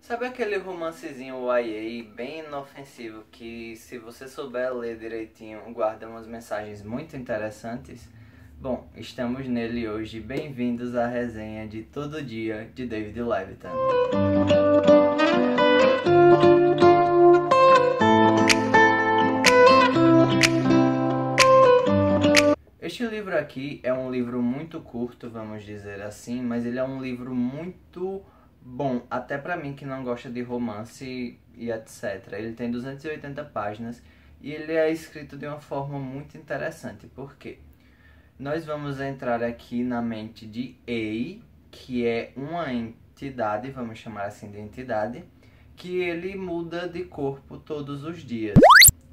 Sabe aquele romancezinho YA bem inofensivo que, se você souber ler direitinho, guarda umas mensagens muito interessantes? Bom, estamos nele hoje. Bem-vindos à resenha de Todo Dia de David Levitan. Este livro aqui é um livro muito curto, vamos dizer assim, mas ele é um livro muito bom, até pra mim que não gosta de romance e etc. Ele tem 280 páginas e ele é escrito de uma forma muito interessante. Por quê? Nós vamos entrar aqui na mente de A, que é uma entidade, vamos chamar assim de entidade, que ele muda de corpo todos os dias.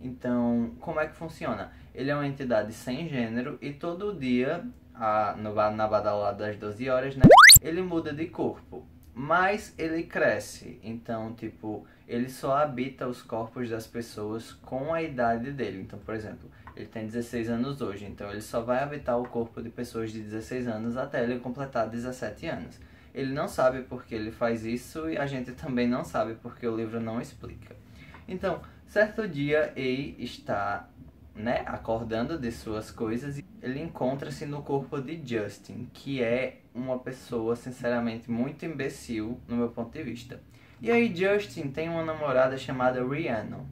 Então, como é que funciona? Ele é uma entidade sem gênero e todo dia, na badalada das 12 horas, né, ele muda de corpo. Mas ele cresce, então, tipo, ele só habita os corpos das pessoas com a idade dele. Então, por exemplo, ele tem 16 anos hoje, então ele só vai habitar o corpo de pessoas de 16 anos até ele completar 17 anos. Ele não sabe por que ele faz isso e a gente também não sabe porque o livro não explica. Então, certo dia, Ei está, né, acordando de suas coisas e ele encontra-se no corpo de Justin, que é uma pessoa, sinceramente, muito imbecil, no meu ponto de vista. E aí, Justin tem uma namorada chamada Rhiannon.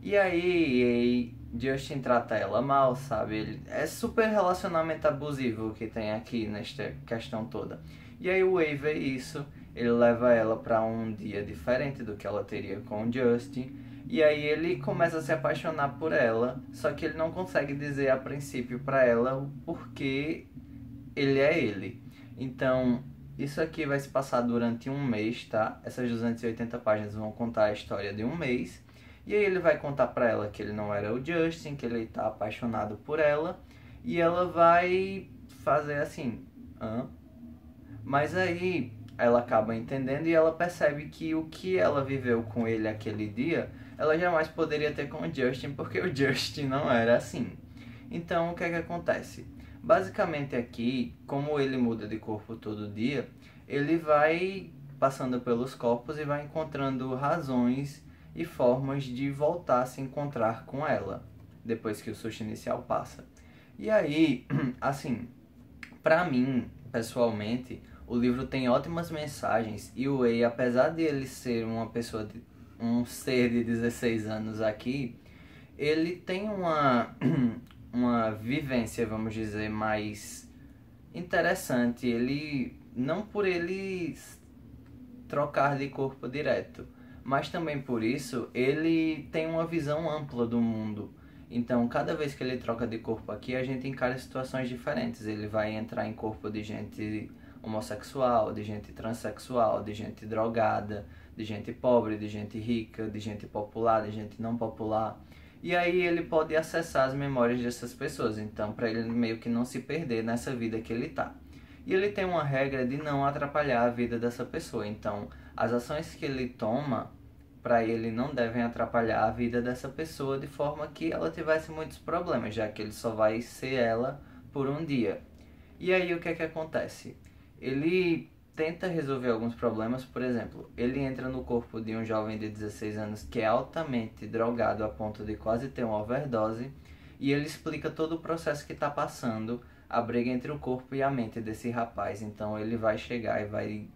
E aí, Justin trata ela mal, sabe? É super relacionamento abusivo que tem aqui nesta questão toda. E aí o Way vê isso, ele leva ela para um dia diferente do que ela teria com o Justin. E aí ele começa a se apaixonar por ela, só que ele não consegue dizer a princípio para ela o porquê ele é ele. Então, isso aqui vai se passar durante um mês, tá? Essas 280 páginas vão contar a história de um mês. E aí ele vai contar pra ela que ele não era o Justin, que ele tá apaixonado por ela. E ela vai fazer assim, hã? Mas aí ela acaba entendendo e ela percebe que o que ela viveu com ele aquele dia, ela jamais poderia ter com o Justin, porque o Justin não era assim. Então, o que é que acontece? Basicamente aqui, como ele muda de corpo todo dia, ele vai passando pelos corpos e vai encontrando razões e formas de voltar a se encontrar com ela, depois que o susto inicial passa. E aí, assim, pra mim, pessoalmente, o livro tem ótimas mensagens e o Wei, apesar de ele ser uma pessoa, um ser de 16 anos aqui, ele tem uma vivência, vamos dizer, mais interessante. Ele, não por ele trocar de corpo direto, mas também por isso ele tem uma visão ampla do mundo. Então, cada vez que ele troca de corpo aqui, a gente encara situações diferentes. Ele vai entrar em corpo de gente homossexual, de gente transexual, de gente drogada, de gente pobre, de gente rica, de gente popular, de gente não popular. E aí ele pode acessar as memórias dessas pessoas, então para ele meio que não se perder nessa vida que ele tá. E ele tem uma regra de não atrapalhar a vida dessa pessoa, então as ações que ele toma para ele não devem atrapalhar a vida dessa pessoa de forma que ela tivesse muitos problemas, já que ele só vai ser ela por um dia. E aí o que é que acontece? Ele tenta resolver alguns problemas, por exemplo, ele entra no corpo de um jovem de 16 anos que é altamente drogado a ponto de quase ter uma overdose, e ele explica todo o processo que está passando, a briga entre o corpo e a mente desse rapaz. Então ele vai chegar e vai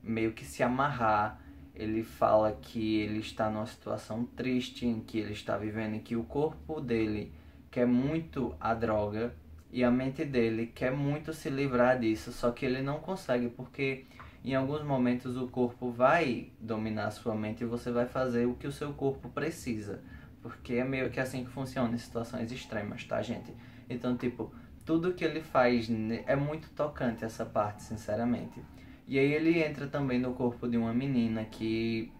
meio que se amarrar. Ele fala que ele está numa situação triste, em que ele está vivendo, em que o corpo dele quer muito a droga e a mente dele quer muito se livrar disso, só que ele não consegue porque em alguns momentos o corpo vai dominar a sua mente e você vai fazer o que o seu corpo precisa, porque é meio que assim que funciona em situações extremas, tá, gente? Então, tipo, tudo que ele faz é muito tocante, essa parte, sinceramente. E aí ele entra também no corpo de uma menina que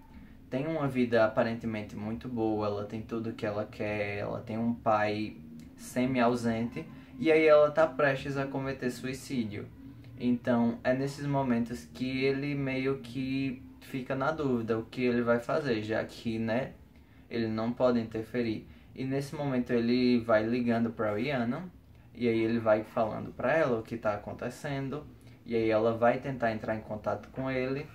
tem uma vida aparentemente muito boa, ela tem tudo que ela quer, ela tem um pai semi-ausente, e aí ela tá prestes a cometer suicídio. Então é nesses momentos que ele meio que fica na dúvida o que ele vai fazer, já que, né, ele não pode interferir. E nesse momento ele vai ligando para Rhiannon, e aí ele vai falando para ela o que tá acontecendo, e aí ela vai tentar entrar em contato com ele.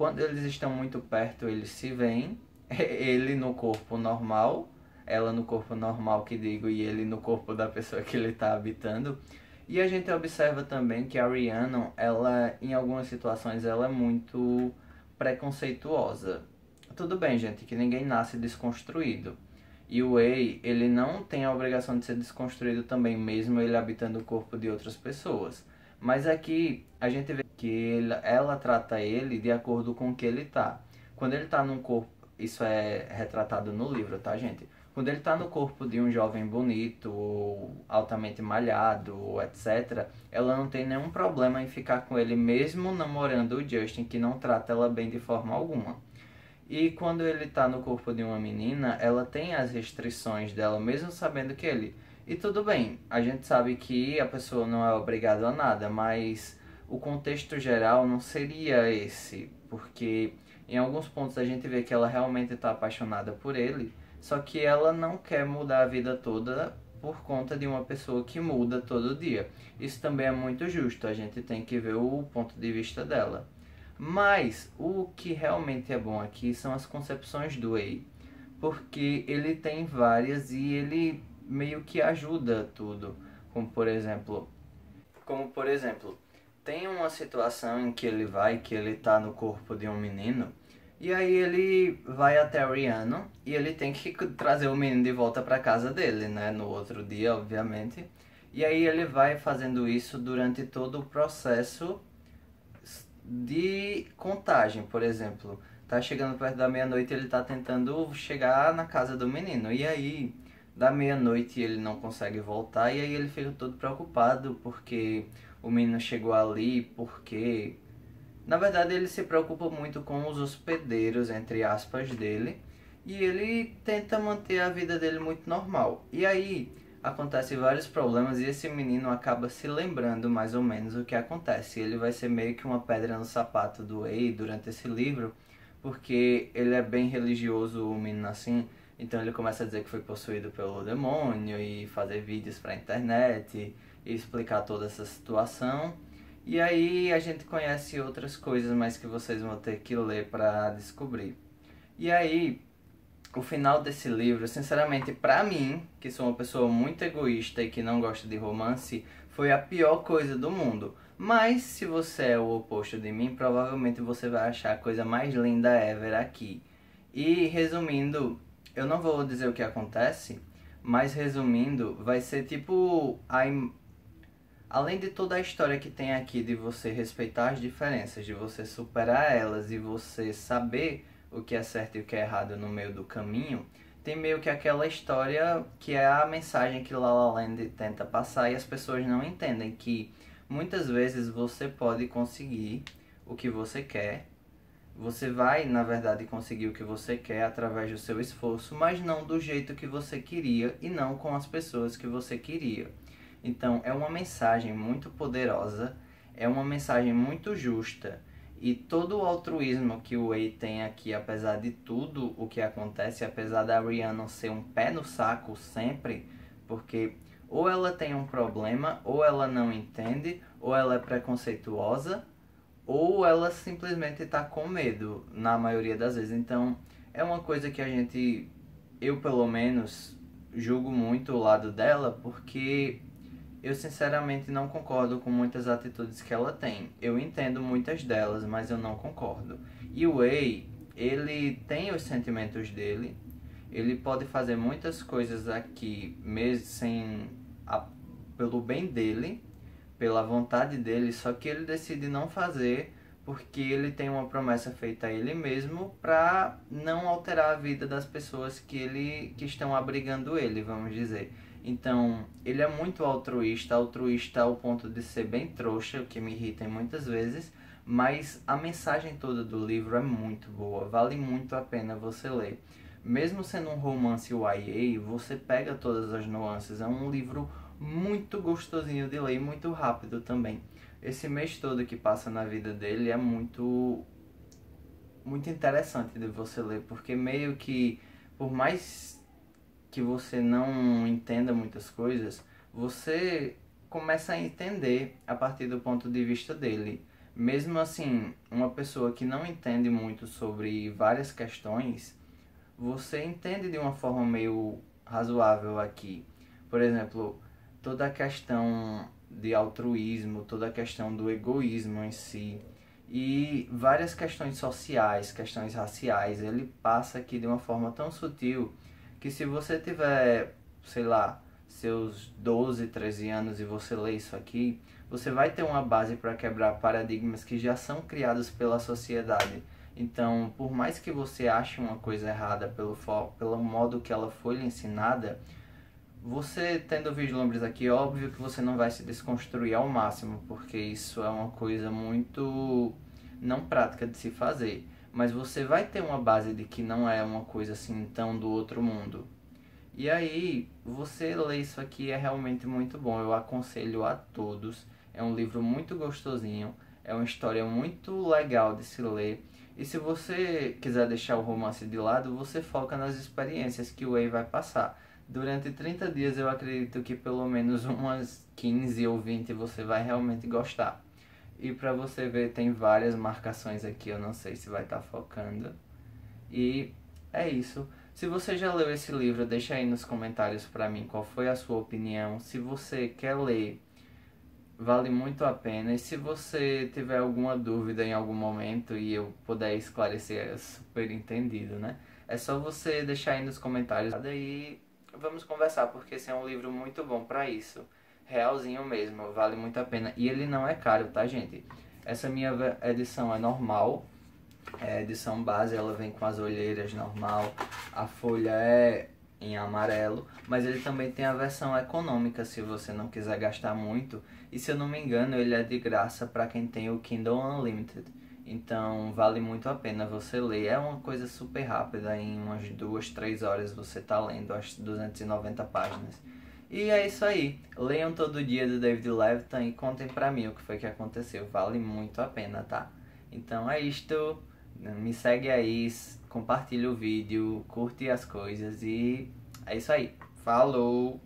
quando eles estão muito perto, eles se veem, ele no corpo normal, ela no corpo normal que digo, e ele no corpo da pessoa que ele está habitando. E a gente observa também que a Rhiannon, ela, em algumas situações, ela é muito preconceituosa. Tudo bem, gente, que ninguém nasce desconstruído. E o Wei, ele não tem a obrigação de ser desconstruído também, mesmo ele habitando o corpo de outras pessoas. Mas aqui a gente vê que ela trata ele de acordo com o que ele tá. Quando ele tá num corpo, isso é retratado no livro, tá, gente? Quando ele tá no corpo de um jovem bonito, ou altamente malhado, ou etc., ela não tem nenhum problema em ficar com ele, mesmo namorando o Justin, que não trata ela bem de forma alguma. E quando ele tá no corpo de uma menina, ela tem as restrições dela, mesmo sabendo que ele. E tudo bem, a gente sabe que a pessoa não é obrigada a nada, mas o contexto geral não seria esse, porque em alguns pontos a gente vê que ela realmente está apaixonada por ele, só que ela não quer mudar a vida toda por conta de uma pessoa que muda todo dia. Isso também é muito justo, a gente tem que ver o ponto de vista dela. Mas o que realmente é bom aqui são as concepções do Wei, porque ele tem várias e ele meio que ajuda tudo. Como por exemplo, tem uma situação em que que ele tá no corpo de um menino, e aí ele vai até o Rihanna e ele tem que trazer o menino de volta para casa dele, né, no outro dia, obviamente. E aí ele vai fazendo isso durante todo o processo de contagem, por exemplo. Tá chegando perto da meia-noite, ele tá tentando chegar na casa do menino. E aí, da meia-noite ele não consegue voltar e aí ele fica todo preocupado porque o menino chegou ali, porque na verdade ele se preocupa muito com os hospedeiros, entre aspas, dele, e ele tenta manter a vida dele muito normal. E aí acontecem vários problemas e esse menino acaba se lembrando mais ou menos o que acontece. Ele vai ser meio que uma pedra no sapato do Wei durante esse livro, porque ele é bem religioso, o menino assim, então ele começa a dizer que foi possuído pelo demônio e fazer vídeos pra internet e explicar toda essa situação. E aí a gente conhece outras coisas, mas que vocês vão ter que ler para descobrir. E aí, o final desse livro, sinceramente, pra mim, que sou uma pessoa muito egoísta e que não gosta de romance, foi a pior coisa do mundo. Mas se você é o oposto de mim, provavelmente você vai achar a coisa mais linda ever aqui. E resumindo, eu não vou dizer o que acontece, mas resumindo, vai ser tipo além de toda a história que tem aqui de você respeitar as diferenças, de você superar elas e você saber o que é certo e o que é errado no meio do caminho, tem meio que aquela história que é a mensagem que La La Land tenta passar e as pessoas não entendem que muitas vezes você pode conseguir o que você quer. Você vai, na verdade, conseguir o que você quer através do seu esforço, mas não do jeito que você queria e não com as pessoas que você queria. Então, é uma mensagem muito poderosa, é uma mensagem muito justa. E todo o altruísmo que o Wei tem aqui, apesar de tudo o que acontece, apesar da Rihanna ser um pé no saco sempre, porque ou ela tem um problema, ou ela não entende, ou ela é preconceituosa, ou ela simplesmente está com medo, na maioria das vezes. Então, é uma coisa que eu pelo menos, julgo muito o lado dela, porque eu sinceramente não concordo com muitas atitudes que ela tem. Eu entendo muitas delas, mas eu não concordo. E o Wei, ele tem os sentimentos dele, ele pode fazer muitas coisas aqui, mesmo pelo bem dele, pela vontade dele, só que ele decide não fazer porque ele tem uma promessa feita a ele mesmo para não alterar a vida das pessoas que estão abrigando ele, vamos dizer. Então, ele é muito altruísta, altruísta ao ponto de ser bem trouxa, o que me irrita muitas vezes, mas a mensagem toda do livro é muito boa, vale muito a pena você ler. Mesmo sendo um romance YA, você pega todas as nuances, é um livro muito gostosinho de ler e muito rápido também. Esse mês todo que passa na vida dele é muito interessante de você ler, porque meio que, por mais que você não entenda muitas coisas, você começa a entender a partir do ponto de vista dele. mesmo assim, uma pessoa que não entende muito sobre várias questões, você entende de uma forma meio razoável aqui. Por exemplo, toda a questão de altruísmo, toda a questão do egoísmo em si e várias questões sociais, questões raciais, ele passa aqui de uma forma tão sutil que se você tiver, sei lá, seus 12, 13 anos e você lê isso aqui, você vai ter uma base para quebrar paradigmas que já são criados pela sociedade. Então, por mais que você ache uma coisa errada pelo modo que ela foi lhe ensinada, você tendo vislumbres aqui, óbvio que você não vai se desconstruir ao máximo, porque isso é uma coisa muito não prática de se fazer. Mas você vai ter uma base de que não é uma coisa assim tão do outro mundo. E aí, você ler isso aqui é realmente muito bom. Eu aconselho a todos. É um livro muito gostosinho, é uma história muito legal de se ler. E se você quiser deixar o romance de lado, você foca nas experiências que o Wei vai passar. Durante 30 dias eu acredito que pelo menos umas 15 ou 20 você vai realmente gostar. E pra você ver, tem várias marcações aqui, eu não sei se vai estar focando. E é isso. Se você já leu esse livro, deixa aí nos comentários pra mim qual foi a sua opinião. Se você quer ler, vale muito a pena. E se você tiver alguma dúvida em algum momento e eu puder esclarecer, é super entendido, né? É só você deixar aí nos comentários e vamos conversar, porque esse é um livro muito bom pra isso. Realzinho mesmo, vale muito a pena. E ele não é caro, tá, gente? Essa minha edição é normal. É a edição base, ela vem com as olheiras normal, a folha é em amarelo, mas ele também tem a versão econômica se você não quiser gastar muito. E se eu não me engano, ele é de graça para quem tem o Kindle Unlimited. Então vale muito a pena você ler. É uma coisa super rápida, em umas 2, 3 horas você tá lendo as 290 páginas. E é isso aí. Leiam Todo Dia do David Levitan e contem pra mim o que foi que aconteceu. Vale muito a pena, tá? Então é isto. Me segue aí, compartilha o vídeo, curte as coisas e é isso aí. Falou!